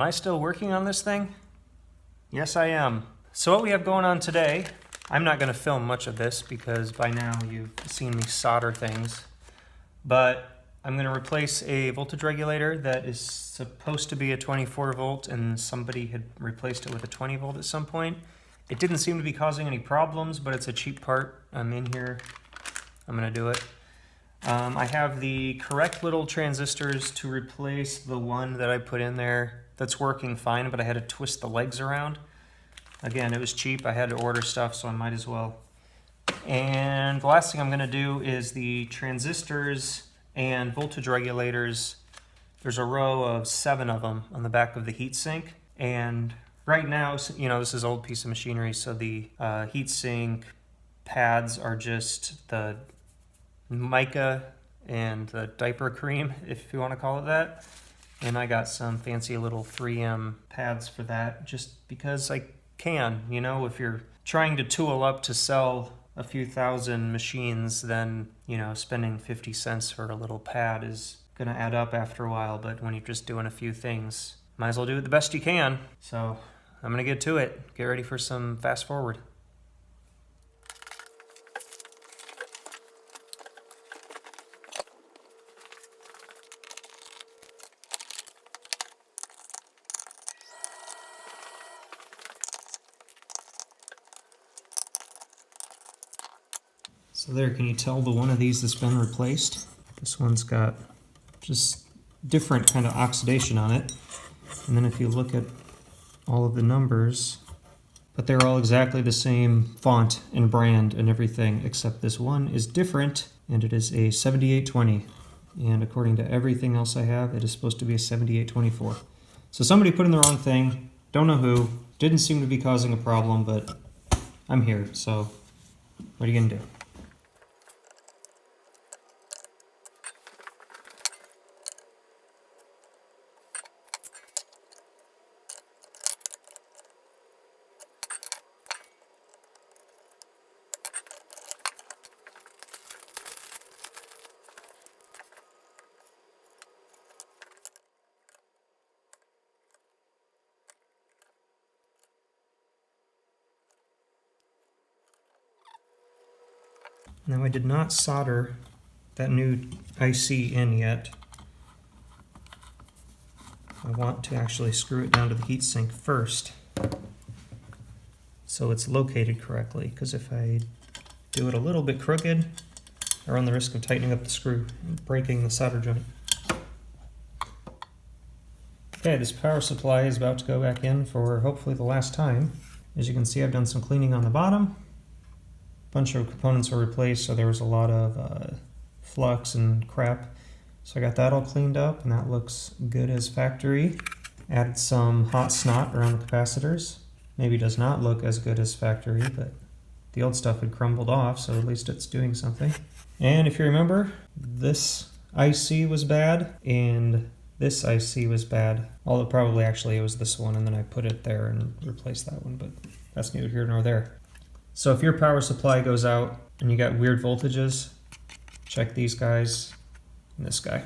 Am I still working on this thing? Yes, I am. So what we have going on today, I'm not going to film much of this because by now you've seen me solder things, but I'm going to replace a voltage regulator that is supposed to be a 24 volt and somebody had replaced it with a 20 volt at some point. It didn't seem to be causing any problems, but it's a cheap part. I'm in here. I'm going to do it. I have the correct little transistors to replace the one that I put in there that's working fine, but I had to twist the legs around. Again, it was cheap. I had to order stuff, so I might as well. And the last thing I'm going to do is the transistors and voltage regulators. There's a row of 7 of them on the back of the heatsink. And right now, you know, this is an old piece of machinery, so the heatsink pads are just the mica and the diaper cream, if you want to call it that. And I got some fancy little 3M pads for that just because I can. You know, if you're trying to tool up to sell a few thousand machines, then, you know, spending 50 cents for a little pad is going to add up after a while. But when you're just doing a few things, might as well do it the best you can. So I'm going to get to it. Get ready for some fast forward. So there, can you tell the one of these that's been replaced? This one's got just different kind of oxidation on it. And then if you look at all of the numbers, but they're all exactly the same font and brand and everything, except this one is different, and it is a 7820. And according to everything else I have, it is supposed to be a 7824. So somebody put in the wrong thing, don't know who, didn't seem to be causing a problem, but I'm here, so what are you gonna do? Now I did not solder that new IC in yet. I want to actually screw it down to the heatsink first so it's located correctly, because if I do it a little bit crooked, I run the risk of tightening up the screw and breaking the solder joint. Okay, this power supply is about to go back in for hopefully the last time. As you can see, I've done some cleaning on the bottom. Bunch of components were replaced, so there was a lot of flux and crap. So I got that all cleaned up, and that looks good as factory. Added some hot snot around the capacitors. Maybe does not look as good as factory, but the old stuff had crumbled off, so at least it's doing something. And if you remember, this IC was bad, and this IC was bad. Although probably actually it was this one, and then I put it there and replaced that one, but that's neither here nor there. So if your power supply goes out and you got weird voltages, check these guys and this guy.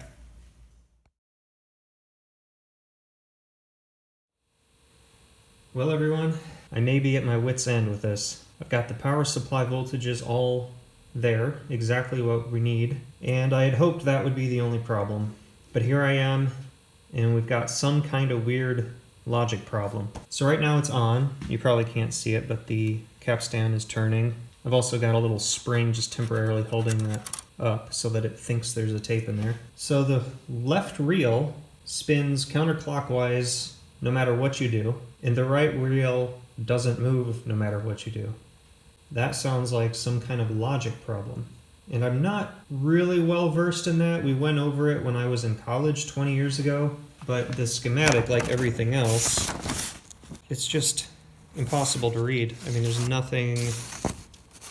Well everyone, I may be at my wit's end with this. I've got the power supply voltages all there, exactly what we need, and I had hoped that would be the only problem. But here I am, and we've got some kind of weird logic problem. So right now it's on. You probably can't see it, but the capstan is turning. I've also got a little spring just temporarily holding that up so that it thinks there's a tape in there. So the left reel spins counterclockwise no matter what you do, and the right reel doesn't move no matter what you do. That sounds like some kind of logic problem. And I'm not really well versed in that. We went over it when I was in college 20 years ago, but the schematic, like everything else, it's just impossible to read. I mean, there's nothing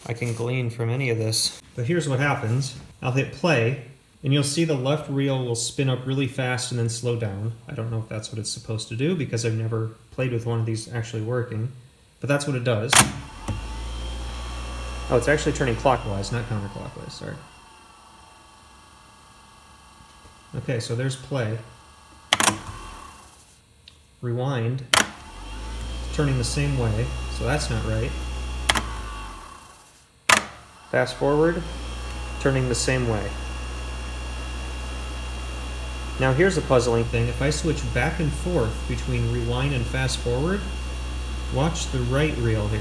I can glean from any of this. But here's what happens. I'll hit play, and you'll see the left reel will spin up really fast and then slow down. I don't know if that's what it's supposed to do because I've never played with one of these actually working, but that's what it does. Oh, it's actually turning clockwise, not counterclockwise, sorry. Okay, so there's play. rewind, turning the same way, so that's not right. Fast forward, turning the same way. Now here's a puzzling thing. If I switch back and forth between rewind and fast forward, watch the right reel here.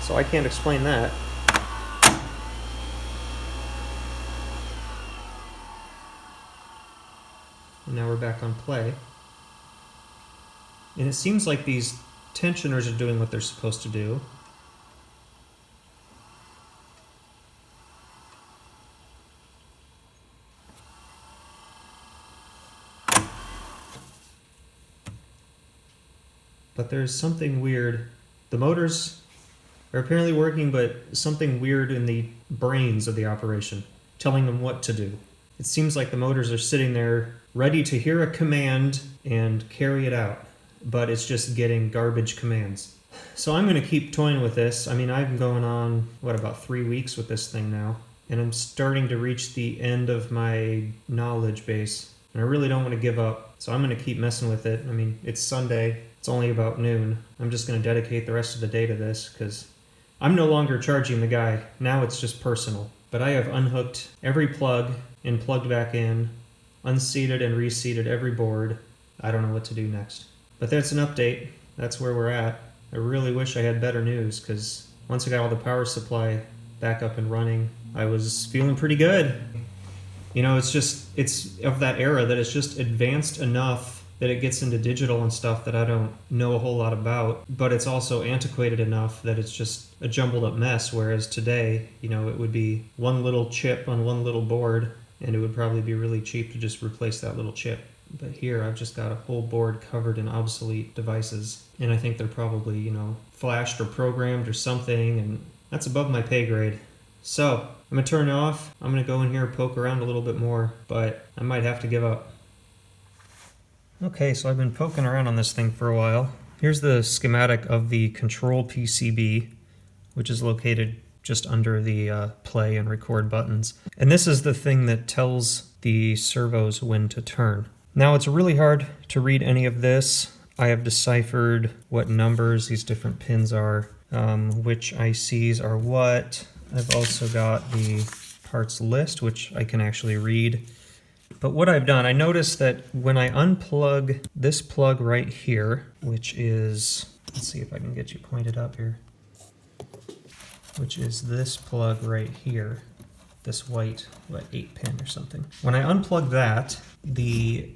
So I can't explain that. And now we're back on play. And it seems like these tensioners are doing what they're supposed to do. But there's something weird. The motors are apparently working, but something weird in the brains of the operation, telling them what to do. It seems like the motors are sitting there ready to hear a command and carry it out, but it's just getting garbage commands. So I'm going to keep toying with this. I mean, I'm going on, what, about 3 weeks with this thing now, and I'm starting to reach the end of my knowledge base, and I really don't want to give up, so I'm going to keep messing with it. I mean, it's Sunday. It's only about noon. I'm just going to dedicate the rest of the day to this because I'm no longer charging the guy. Now it's just personal. But I have unhooked every plug and plugged back in, unseated and reseated every board. I don't know what to do next. But that's an update. That's where we're at. I really wish I had better news because once I got all the power supply back up and running, I was feeling pretty good. You know, it's of that era that it's just advanced enough that it gets into digital and stuff that I don't know a whole lot about, but it's also antiquated enough that it's just a jumbled up mess, whereas today, you know, it would be one little chip on one little board, and it would probably be really cheap to just replace that little chip. But here, I've just got a whole board covered in obsolete devices, and I think they're probably, you know, flashed or programmed or something, and that's above my pay grade. So, I'm going to turn it off. I'm going to go in here and poke around a little bit more, but I might have to give up. Okay, so I've been poking around on this thing for a while. Here's the schematic of the control PCB, which is located just under the play and record buttons. And this is the thing that tells the servos when to turn. Now it's really hard to read any of this. I have deciphered what numbers these different pins are, which ICs are what. I've also got the parts list, which I can actually read. But what I've done, I noticed that when I unplug this plug right here, which is, let's see if I can get you pointed up here, which is this plug right here, this white, 8-pin or something. When I unplug that, the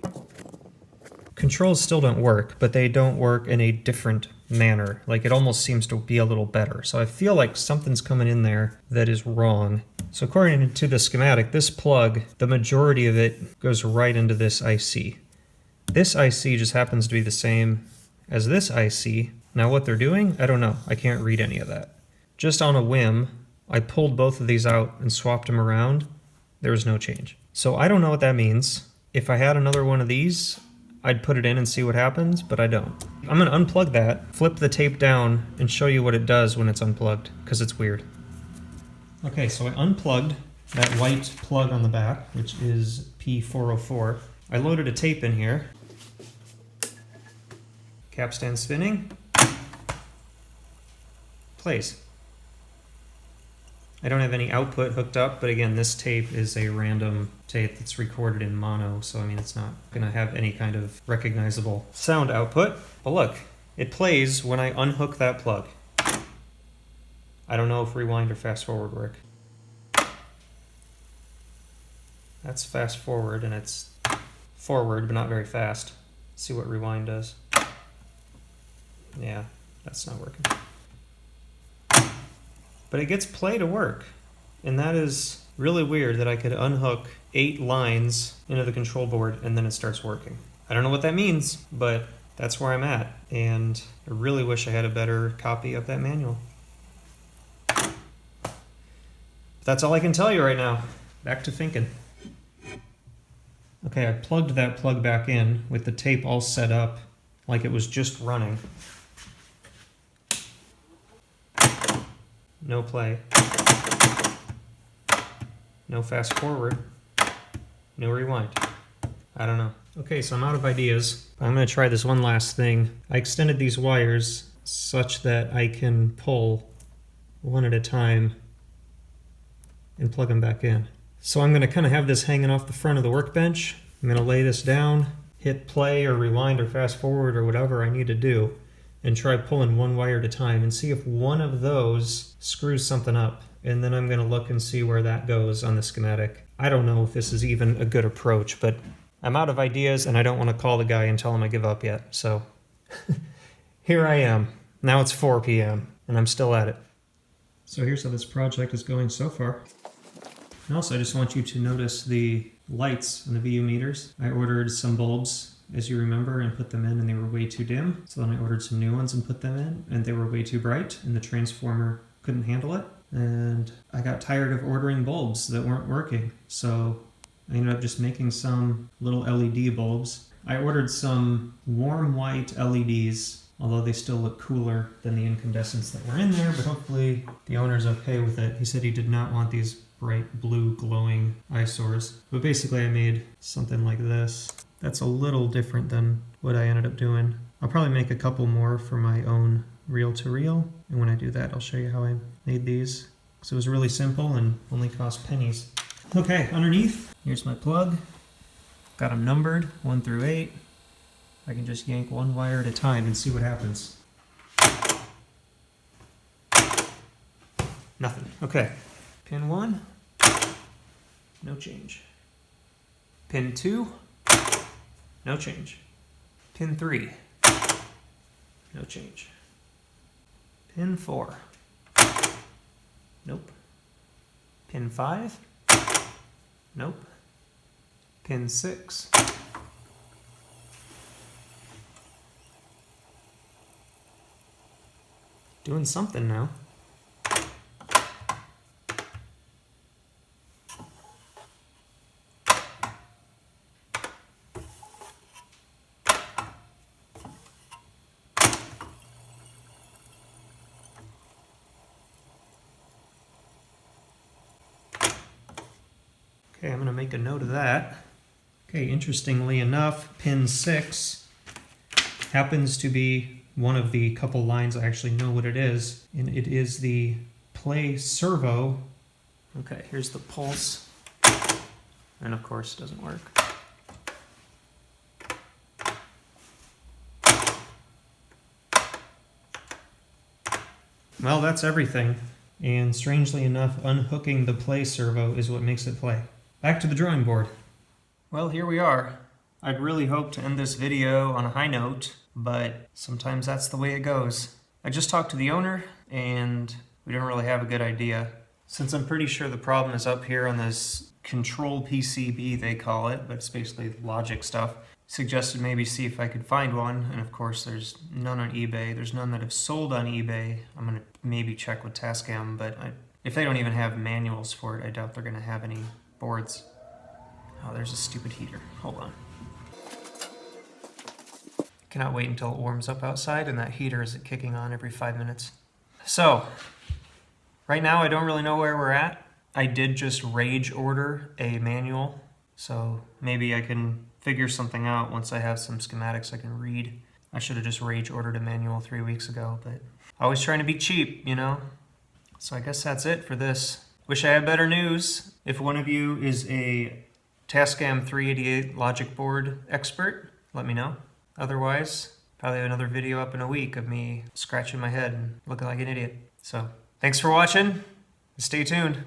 controls still don't work, but they don't work in a different manner. Like it almost seems to be a little better. So I feel like something's coming in there that is wrong. So according to the schematic, this plug, the majority of it goes right into this IC. This IC just happens to be the same as this IC. Now what they're doing, I don't know. I can't read any of that. Just on a whim, I pulled both of these out and swapped them around. There was no change. So I don't know what that means. If I had another one of these, I'd put it in and see what happens, but I don't. I'm going to unplug that, flip the tape down, and show you what it does when it's unplugged, because it's weird. Okay, so I unplugged that white plug on the back, which is P404. I loaded a tape in here. Capstan spinning. Plays. I don't have any output hooked up, but again, this tape is a random tape that's recorded in mono, so I mean, it's not going to have any kind of recognizable sound output. But look, it plays when I unhook that plug. I don't know if rewind or fast forward work. That's fast forward, and it's forward, but not very fast. Let's see what rewind does. Yeah, that's not working. But it gets play to work, and that is really weird that I could unhook 8 lines into the control board and then it starts working. I don't know what that means, but that's where I'm at, and I really wish I had a better copy of that manual. That's all I can tell you right now. Back to thinking. Okay, I plugged that plug back in with the tape all set up like it was just running. no play, no fast forward, no rewind. I don't know. Okay, so I'm out of ideas. I'm gonna try this one last thing. I extended these wires such that I can pull one at a time and plug them back in. So I'm gonna kind of have this hanging off the front of the workbench. I'm gonna lay this down, hit play or rewind or fast forward or whatever I need to do, and try pulling one wire at a time and see if one of those screws something up. And then I'm gonna look and see where that goes on the schematic. I don't know if this is even a good approach, but I'm out of ideas and I don't want to call the guy and tell him I give up yet. So here I am. Now it's 4 p.m. and I'm still at it. So here's how this project is going so far. And also I just want you to notice the lights on the VU meters. I ordered some bulbs, as you remember, and put them in and they were way too dim. So then I ordered some new ones and put them in and they were way too bright and the transformer couldn't handle it. And I got tired of ordering bulbs that weren't working. So I ended up just making some little LED bulbs. I ordered some warm white LEDs, although they still look cooler than the incandescents that were in there, but hopefully the owner's okay with it. He said he did not want these bright blue glowing eyesores. But basically I made something like this. That's a little different than what I ended up doing. I'll probably make a couple more for my own reel-to-reel, and when I do that I'll show you how I made these. So it was really simple and only cost pennies. Okay, underneath, here's my plug. Got them numbered, 1 through 8. I can just yank one wire at a time and see what happens. Nothing. Okay. Pin 1, no change. Pin 2, no change. Pin 3, no change. Pin 4, nope. Pin 5, nope. Pin 6. Doing something now. Okay, I'm going to make a note of that. Okay, interestingly enough, pin 6 happens to be one of the couple lines I actually know what it is, and it is the play servo. Okay, here's the pulse, and of course it doesn't work. Well, that's everything, and strangely enough, unhooking the play servo is what makes it play. Back to the drawing board. Well, here we are. I'd really hoped to end this video on a high note, but sometimes that's the way it goes. I just talked to the owner, and we don't really have a good idea. Since I'm pretty sure the problem is up here on this control PCB, they call it, but it's basically logic stuff, suggested maybe see if I could find one, and of course there's none on eBay. There's none that have sold on eBay. I'm going to maybe check with Tascam, but if they don't even have manuals for it, I doubt they're going to have any boards. Oh, there's a stupid heater. Hold on. Cannot wait until it warms up outside and that heater isn't kicking on every 5 minutes. So, right now I don't really know where we're at. I did just rage order a manual, so maybe I can figure something out once I have some schematics I can read. I should have just rage ordered a manual 3 weeks ago, but always trying to be cheap, you know? So I guess that's it for this. Wish I had better news. If one of you is a Tascam 388 logic board expert, let me know. Otherwise, probably have another video up in a week of me scratching my head and looking like an idiot. So, thanks for watching. Stay tuned.